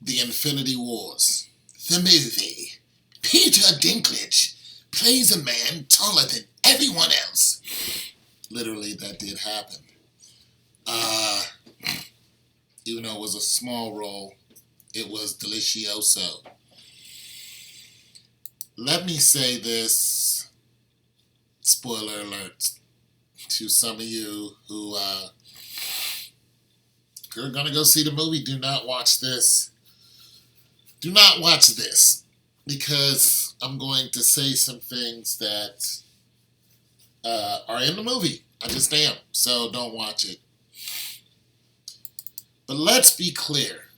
The Infinity Wars. The movie. Peter Dinklage plays a man taller than everyone else. Literally, that did happen. Even though it was a small role, it was delicioso. Let me say this, spoiler alert, to some of you who are going to go see the movie. Do not watch this. Do not watch this, because I'm going to say some things that are in the movie. I just am. So don't watch it. But let's be clear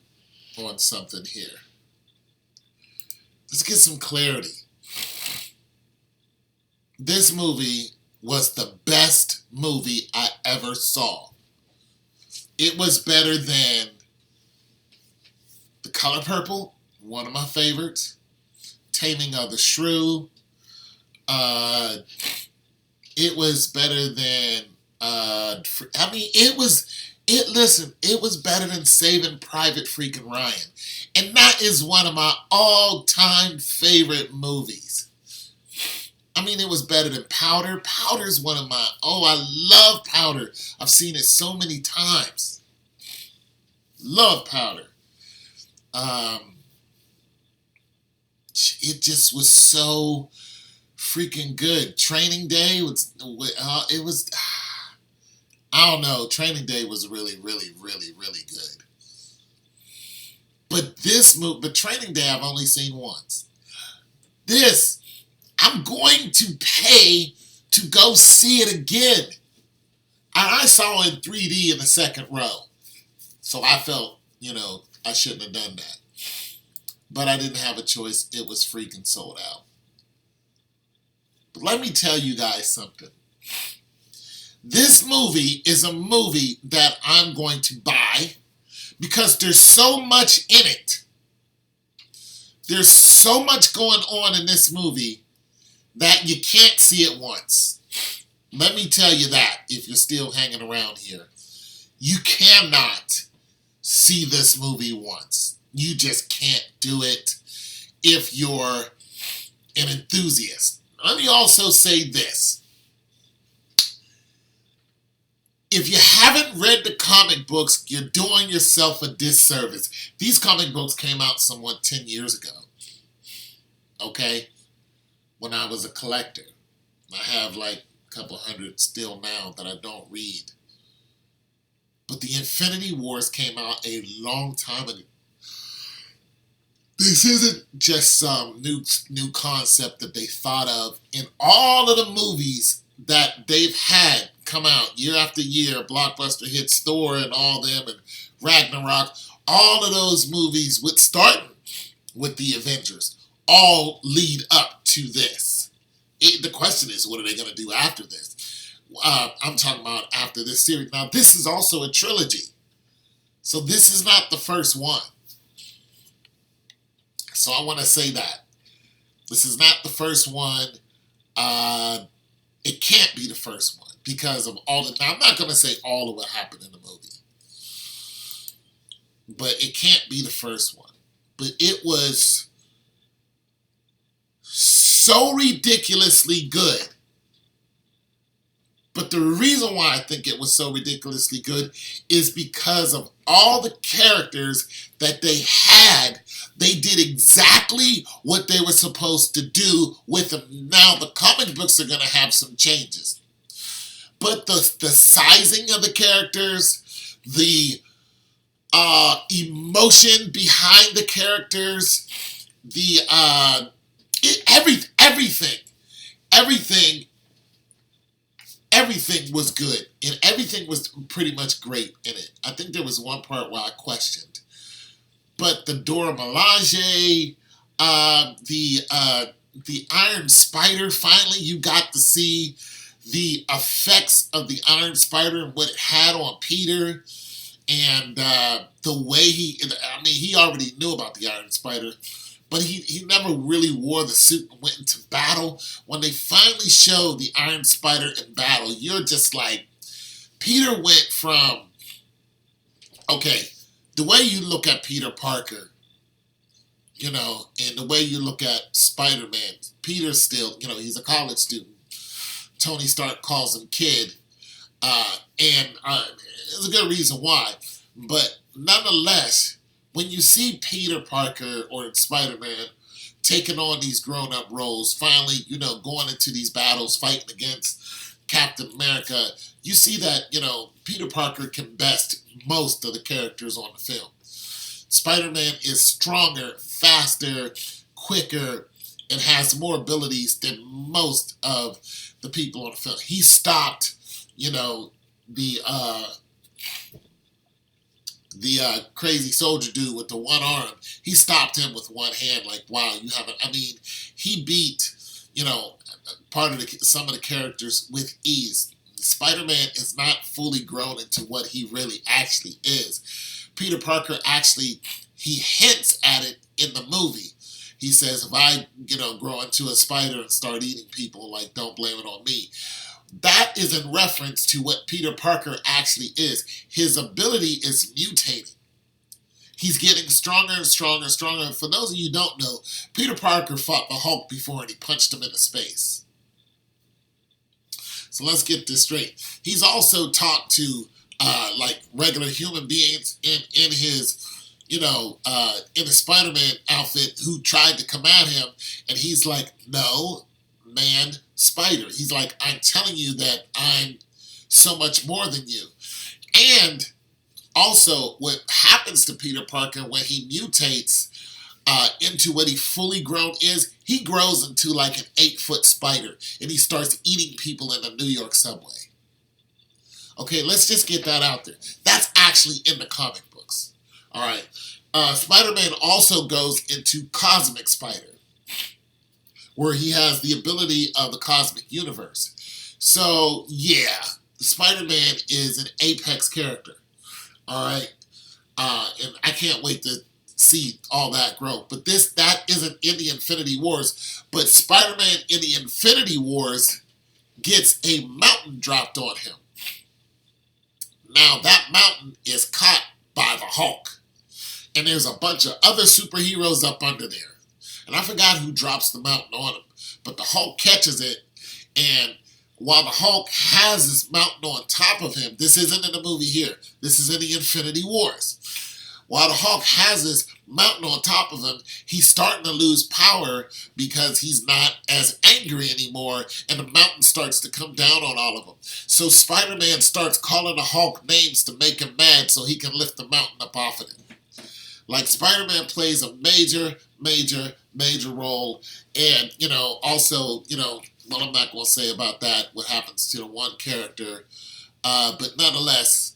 on something here. Let's get some clarity. This movie was the best movie I ever saw. It was better than The Color Purple, one of my favorites. Taming of the Shrew. It was better than, it was better than Saving Private freaking Ryan. And that is one of my all-time favorite movies. I mean, it was better than Powder. Powder's one of my, I love Powder. I've seen it so many times. Love Powder. It just was so freaking good. Training Day was, I don't know. Training Day was really, really, really, really good. But Training Day I've only seen once. This, I'm going to pay to go see it again. I saw it in 3D in the second row. So I felt, I shouldn't have done that. But I didn't have a choice. It was freaking sold out. But let me tell you guys something. This movie is a movie that I'm going to buy because there's so much in it. There's so much going on in this movie that you can't see it once. Let me tell you that, if you're still hanging around here. You cannot see this movie once. You just can't do it if you're an enthusiast. Let me also say this. If you haven't read the comic books, you're doing yourself a disservice. These comic books came out somewhat 10 years ago. Okay? When I was a collector. I have like a couple hundred still now that I don't read. But the Infinity Wars came out a long time ago. This isn't just some new concept that they thought of. In all of the movies that they've had come out year after year, blockbuster hits, Thor and all them, and Ragnarok, all of those movies, starting with the Avengers, all lead up to this. The question is, what are they going to do after this? I'm talking about after this series. Now, this is also a trilogy. So this is not the first one. So I want to say that. This is not the first one. It can't be the first one because of all the... Now, I'm not going to say all of what happened in the movie. But it can't be the first one. But it was so ridiculously good. But the reason why I think it was so ridiculously good is because of all the characters that they had. They did exactly what they were supposed to do with them. Now, the comic books are going to have some changes. But the sizing of the characters, the emotion behind the characters, the everything was good, and everything was pretty much great in it. I think there was one part where I questioned, but the Dora Milaje, the Iron Spider. Finally, you got to see the effects of the Iron Spider and what it had on Peter, and the way he already knew about the Iron Spider. But he never really wore the suit and went into battle. When they finally showed the Iron Spider in battle, you're just like, Peter went from, okay, the way you look at Peter Parker and the way you look at Spider-Man, Peter's still, he's a college student. Tony Stark calls him kid, and there's a good reason why. But nonetheless, when you see Peter Parker or Spider-Man taking on these grown-up roles, finally, going into these battles, fighting against Captain America, you see that, Peter Parker can best most of the characters on the film. Spider-Man is stronger, faster, quicker, and has more abilities than most of the people on the film. He stopped, the crazy soldier dude with the one arm. He stopped him with one hand. Like, wow, he beat, some of the characters with ease. Spider-Man is not fully grown into what he really actually is. Peter Parker he hints at it in the movie. He says, if I, grow into a spider and start eating people, like, don't blame it on me. That is in reference to what Peter Parker actually is. His ability is mutating. He's getting stronger and stronger and stronger. For those of you who don't know, Peter Parker fought the Hulk before and he punched him into space. So let's get this straight. He's also talked to like regular human beings in his in a Spider-Man outfit who tried to come at him, and he's like, no, man, spider. He's like, I'm telling you that I'm so much more than you. And also, what happens to Peter Parker when he mutates into what he fully grown is, he grows into like an 8-foot spider, and he starts eating people in the New York subway. Okay, let's just get that out there. That's actually in the comic books. All right. Spider-Man also goes into Cosmic Spider, where he has the ability of the cosmic universe. So, yeah, Spider-Man is an apex character. All right? And I can't wait to see all that grow. But that isn't in the Infinity Wars. But Spider-Man in the Infinity Wars gets a mountain dropped on him. Now, that mountain is caught by the Hulk. And there's a bunch of other superheroes up under there. And I forgot who drops the mountain on him. But the Hulk catches it. And while the Hulk has this mountain on top of him, this isn't in the movie here. This is in the Infinity Wars. While the Hulk has this mountain on top of him, he's starting to lose power because he's not as angry anymore, and the mountain starts to come down on all of them. So Spider-Man starts calling the Hulk names to make him mad so he can lift the mountain up off of him. Like, Spider-Man plays a major, major, major role, and, also, well, I'm not going to say about that, what happens to the one character, but nonetheless,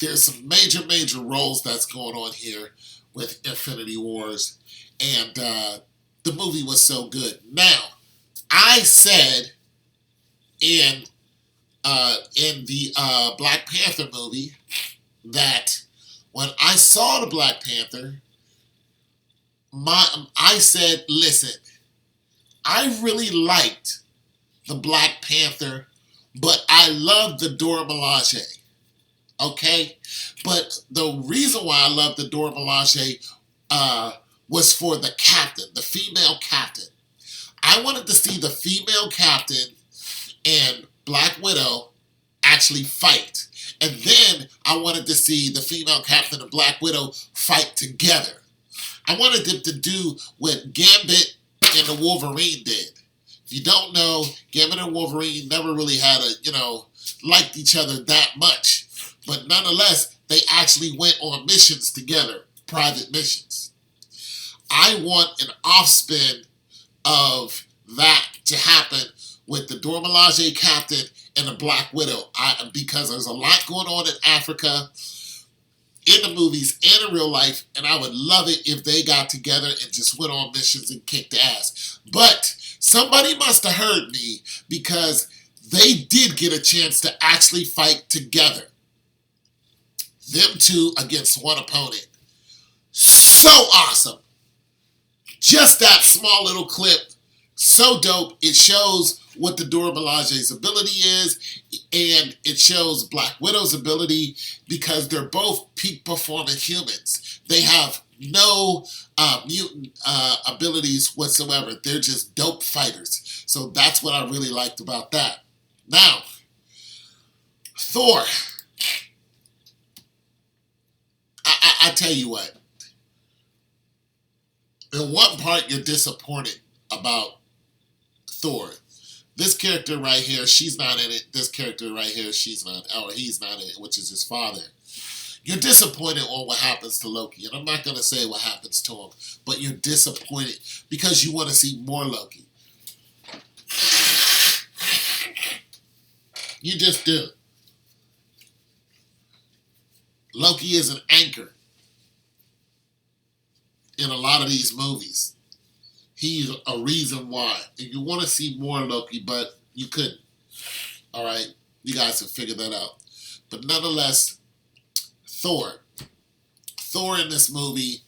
there's some major, major roles that's going on here with Infinity Wars, and the movie was so good. Now, I said in the Black Panther movie that when I saw the Black Panther, I said, listen, I really liked the Black Panther, but I loved the Dora Milaje. Okay? But the reason why I loved the Dora Milaje was for the captain, the female captain. I wanted to see the female captain and Black Widow actually fight. And then I wanted to see the female captain and Black Widow fight together. I wanted them to do what Gambit and the Wolverine did. If you don't know, Gambit and Wolverine never really had liked each other that much. But nonetheless, they actually went on missions together, private missions. I want an offspin of that to happen with the Dora Milaje captain and the Black Widow, because there's a lot going on in Africa, in the movies and in real life, and I would love it if they got together and just went on missions and kicked ass. But somebody must have heard me, because they did get a chance to actually fight together. Them two against one opponent. So awesome. Just that small little clip. So dope. It shows what the Dora Milaje's ability is, and it shows Black Widow's ability, because they're both peak performing humans. They have no mutant abilities whatsoever. They're just dope fighters. So that's what I really liked about that. Now, Thor. I tell you what. In one part, you're disappointed about Thor. This character right here, she's not in it. This character right here, she's not, or he's not in it, which is his father. You're disappointed on what happens to Loki, and I'm not going to say what happens to him, but you're disappointed because you want to see more Loki. You just do. Loki is an anchor in a lot of these movies. He's a reason why. And you want to see more Loki, but you couldn't. All right? You guys have figured that out. But nonetheless, Thor. Thor in this movie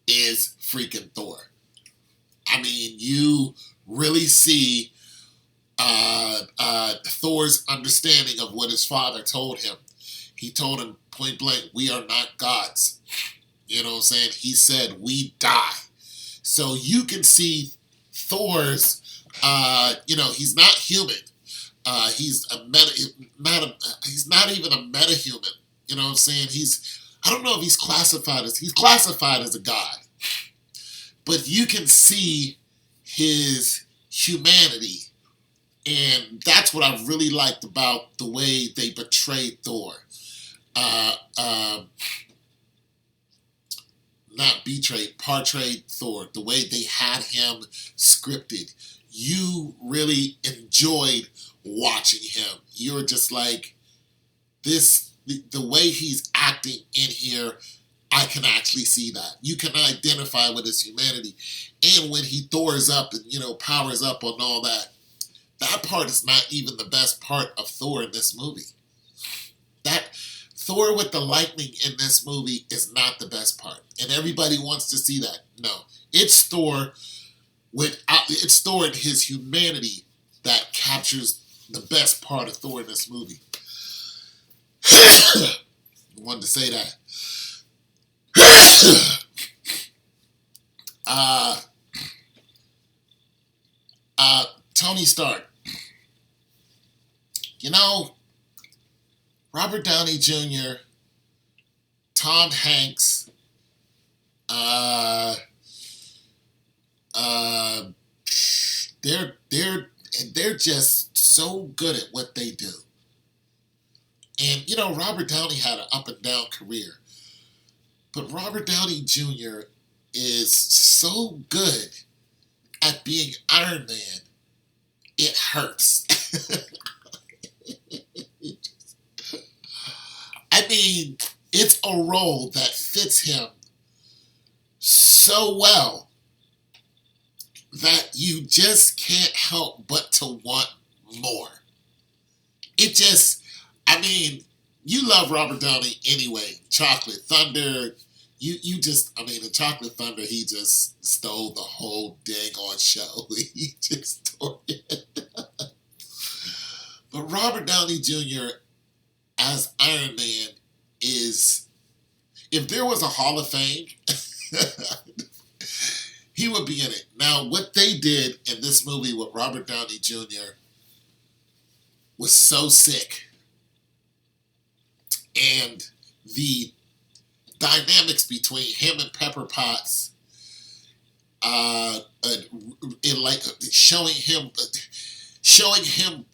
is freaking Thor. I mean, you really see Thor's understanding of what his father told him. He told him point blank, we are not gods. You know what I'm saying? He said, we die. So you can see Thor's, he's not human. He's he's not even a metahuman. You know what I'm saying? I don't know if he's classified as a god. But you can see his humanity. And that's what I really liked about the way they portrayed Thor. Portrayed Thor, the way they had him scripted. You really enjoyed watching him. You were just like, the way he's acting in here, I can actually see that. You can identify with his humanity. And when he Thors up and, powers up on all that, that part is not even the best part of Thor in this movie. That Thor with the lightning in this movie is not the best part. And everybody wants to see that. No. It's Thor in his humanity that captures the best part of Thor in this movie. I wanted to say that. Tony Stark. Robert Downey Jr., Tom Hanks, they're just so good at what they do. And Robert Downey had an up and down career, but Robert Downey Jr. is so good at being Iron Man, it hurts. I mean, it's a role that fits him so well that you just can't help but to want more. You love Robert Downey anyway. Chocolate Thunder, in Chocolate Thunder, he just stole the whole dang on show. He just stole it. But Robert Downey Jr. as Iron Man is, if there was a Hall of Fame, he would be in it. Now, what they did in this movie with Robert Downey Jr. was so sick. And the dynamics between him and Pepper Potts, showing him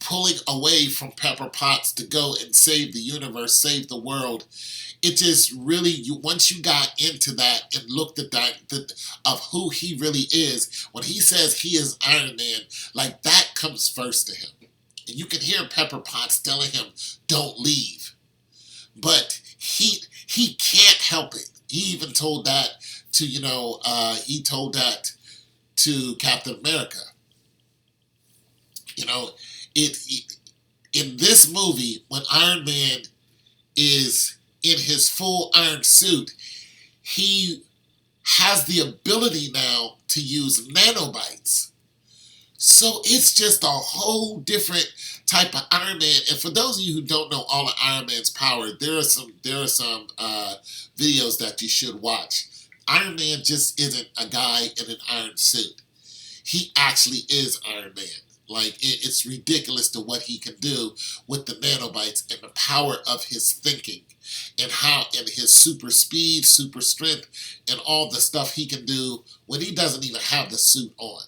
pulling away from Pepper Potts to go and save the universe, save the world. It just really, once you got into that and looked at of who he really is, when he says he is Iron Man, like that comes first to him. And you can hear Pepper Potts telling him, don't leave. But he can't help it. He even told that to, to Captain America. In this movie, when Iron Man is in his full iron suit, he has the ability now to use nanobites. So it's just a whole different type of Iron Man. And for those of you who don't know all of Iron Man's power, there are some videos that you should watch. Iron Man just isn't a guy in an iron suit. He actually is Iron Man. Like, it's ridiculous to what he can do with the nanobites and the power of his thinking and how, and his super speed, super strength, and all the stuff he can do when he doesn't even have the suit on.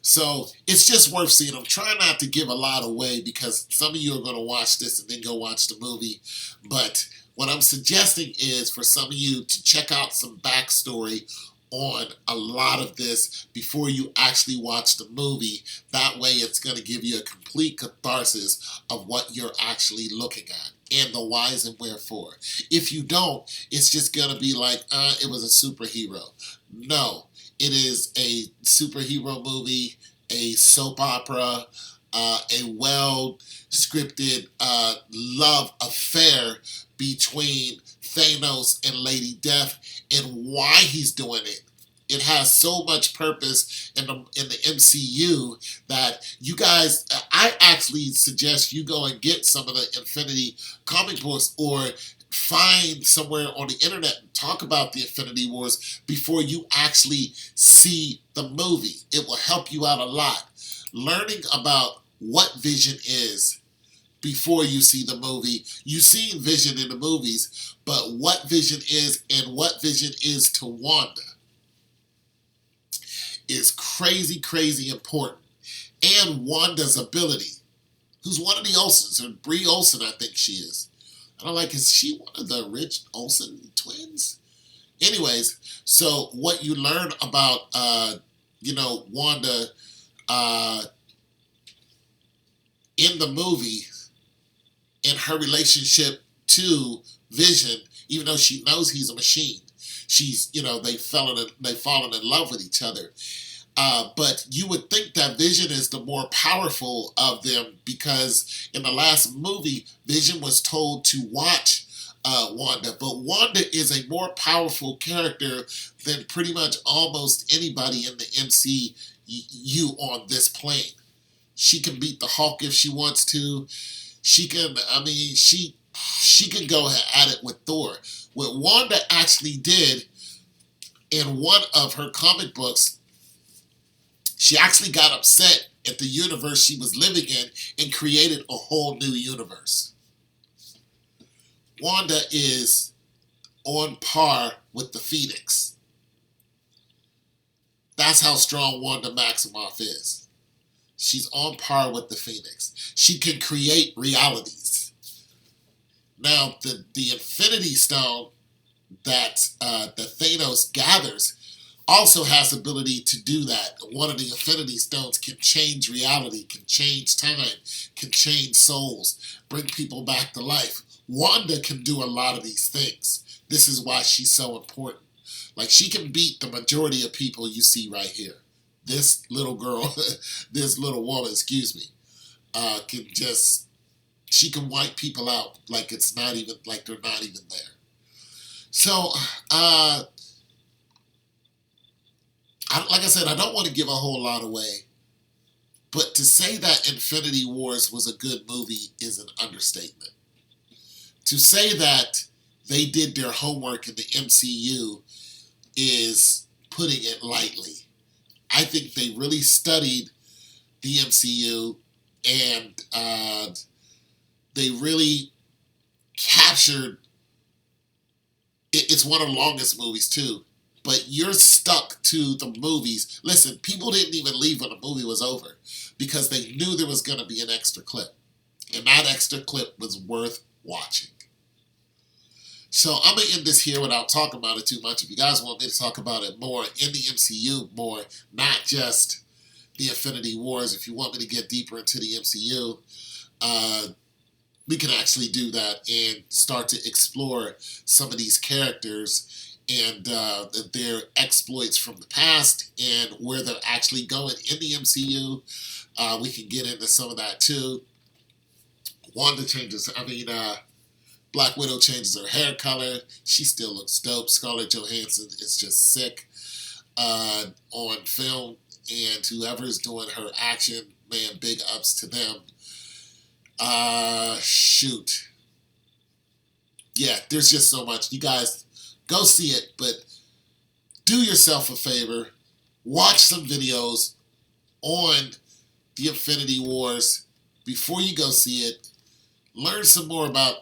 So it's just worth seeing. I'm trying not to give a lot away because some of you are going to watch this and then go watch the movie. But what I'm suggesting is for some of you to check out some backstory on a lot of this before you actually watch the movie. That way it's going to give you a complete catharsis of what you're actually looking at and the whys and wherefore. If you don't, it's just going to be like, it was a superhero. No, it is a superhero movie, a soap opera, a well-scripted love affair between Thanos and Lady Death, and why he's doing it. It has so much purpose in the MCU that you guys, I actually suggest you go and get some of the Infinity comic books or find somewhere on the internet and talk about the Infinity Wars before you actually see the movie. It will help you out a lot. Learning about what Vision is before you see the movie. You've seen Vision in the movies, but what Vision is and what Vision is to Wanda is crazy, crazy important. And Wanda's ability. Who's one of the Olsens? Or Brie Olsen, I think she is. I don't like, is she one of the rich Olsen twins? Anyways, so what you learn about, Wanda in the movie and her relationship to Vision, even though she knows he's a machine. She's, they've fallen in love with each other. But you would think that Vision is the more powerful of them because in the last movie, Vision was told to watch Wanda. But Wanda is a more powerful character than pretty much almost anybody in the MCU on this plane. She can beat the Hulk if she wants to. She can go at it with Thor. What Wanda actually did in one of her comic books, she actually got upset at the universe she was living in and created a whole new universe. Wanda is on par with the Phoenix. That's how strong Wanda Maximoff is. She's on par with the Phoenix. She can create realities. Now, the Infinity Stone that Thanos gathers also has the ability to do that. One of the Infinity Stones can change reality, can change time, can change souls, bring people back to life. Wanda can do a lot of these things. This is why she's so important. Like, she can beat the majority of people you see right here. This little girl, this little woman, she can wipe people out like they're not even there. So, like I said, I don't want to give a whole lot away, but to say that Infinity Wars was a good movie is an understatement. To say that they did their homework in the MCU is putting it lightly. I think they really studied the MCU and they really captured it. It's one of the longest movies too. But you're stuck to the movies. Listen, people didn't even leave when the movie was over because they knew there was going to be an extra clip. And that extra clip was worth watching. So I'm going to end this here without talking about it too much. If you guys want me to talk about it more in the MCU more, not just the Infinity Wars, if you want me to get deeper into the MCU, we can actually do that and start to explore some of these characters and their exploits from the past and where they're actually going in the MCU. We can get into some of that too. Black Widow changes her hair color. She still looks dope. Scarlett Johansson is just sick on film. And whoever's doing her action, man, big ups to them. Shoot. Yeah, there's just so much. You guys Go see it, but do yourself a favor. Watch some videos on the Infinity Wars before you go see it. Learn some more about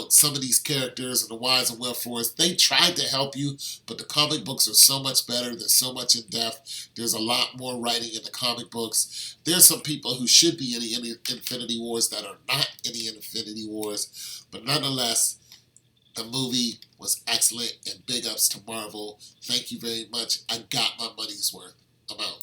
some of these characters and the whys and wherefores. They tried to help you, but the comic books are so much better. They're so much in depth. There's a lot more writing in the comic books. There's some people who should be in the Infinity Wars that are not in the Infinity Wars, but nonetheless, the movie was excellent, and big ups to Marvel. Thank you very much. I got my money's worth. I'm out.